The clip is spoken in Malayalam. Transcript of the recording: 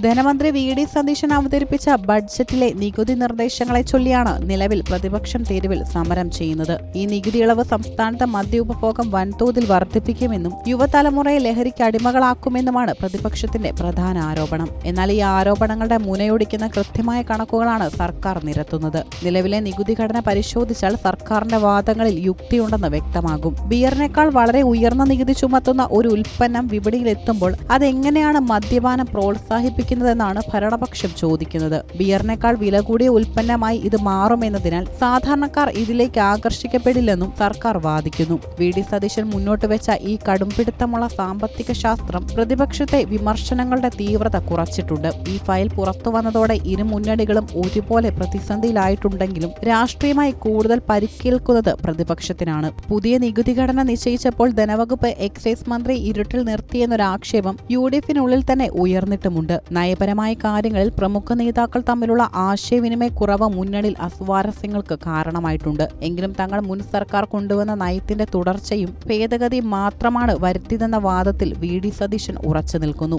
ധനമന്ത്രി വി.ഡി. സതീശൻ അവതരിപ്പിച്ച ബഡ്ജറ്റിലെ നികുതി നിർദ്ദേശങ്ങളെ ചൊല്ലിയാണ് നിലവിൽ പ്രതിപക്ഷം തെരുവിൽ സമരം ചെയ്യുന്നത്. ഈ നികുതി ഇളവ് സംസ്ഥാനത്തെ മദ്യ ഉപഭോഗം വൻതോതിൽ വർദ്ധിപ്പിക്കുമെന്നും യുവതലമുറയെ ലഹരിക്ക് അടിമകളാക്കുമെന്നുമാണ് പ്രതിപക്ഷത്തിന്റെ പ്രധാന ആരോപണം. എന്നാൽ ഈ ആരോപണങ്ങളുടെ മുനയൊടിക്കുന്ന കൃത്യമായ കണക്കുകളാണ് സർക്കാർ നിരത്തുന്നത്. നിലവിലെ നികുതി ഘടന പരിശോധിച്ചാൽ സർക്കാരിന്റെ വാദങ്ങളിൽ യുക്തിയുണ്ടെന്ന് വ്യക്തമാകും. ബിയറിനേക്കാൾ വളരെ ഉയർന്ന നികുതി ചുമത്തുന്ന ഒരു ഉൽപ്പന്നം വിപണിയിലെത്തുമ്പോൾ അതെങ്ങനെയാണ് മദ്യപാനം പ്രോത്സാഹിപ്പിക്കുന്നതെന്നാണ് ഭരണപക്ഷം ചോദിക്കുന്നത്. ബിയറിനേക്കാൾ വില കൂടിയ ഉൽപ്പന്നമായി ഇത് മാറുമെന്നതിനാൽ സാധാരണക്കാർ ഇതിലേക്ക് ആകർഷിക്കപ്പെടില്ലെന്നും സർക്കാർ വാദിക്കുന്നു. വി.ഡി. സതീശൻ മുന്നോട്ട് വെച്ച ഈ കടുംപിടുത്തമുള്ള സാമ്പത്തിക ശാസ്ത്രം പ്രതിപക്ഷത്തെ വിമർശനങ്ങളുടെ തീവ്രത കുറച്ചിട്ടുണ്ട്. ഈ ഫയൽ പുറത്തു വന്നതോടെ ഇരു മുന്നണികളും ഒരുപോലെ പ്രതിസന്ധിയിലായിട്ടുണ്ടെങ്കിലും രാഷ്ട്രീയമായി കൂടുതൽ പരിക്കേൽക്കുന്നത് പ്രതിപക്ഷത്തിനാണ്. പുതിയ നികുതി ഘടന നിശ്ചയിച്ചപ്പോൾ ധനവകുപ്പ് എക്സൈസ് മന്ത്രി ഇരുട്ടിൽ നിർത്തിയെന്നൊരാക്ഷേപം യു.ഡി.എഫിനുള്ളിൽ തന്നെ ഉയർന്നിട്ടുമുണ്ട്. നയപരമായ കാര്യങ്ങളിൽ പ്രമുഖ നേതാക്കൾ തമ്മിലുള്ള ആശയവിനിമയ കുറവ് മുന്നണിയിൽ അസ്വാരസ്യങ്ങൾക്ക് കാരണമായിട്ടുണ്ട്. എങ്കിലും തങ്ങൾ മുൻ സർക്കാർ കൊണ്ടുവന്ന നയത്തിന്റെ തുടർച്ചയും ഭേദഗതിയും മാത്രമാണ് വരുത്തിയതെന്ന വാദത്തിൽ വി.ഡി. സതീശൻ ഉറച്ചു നിൽക്കുന്നു.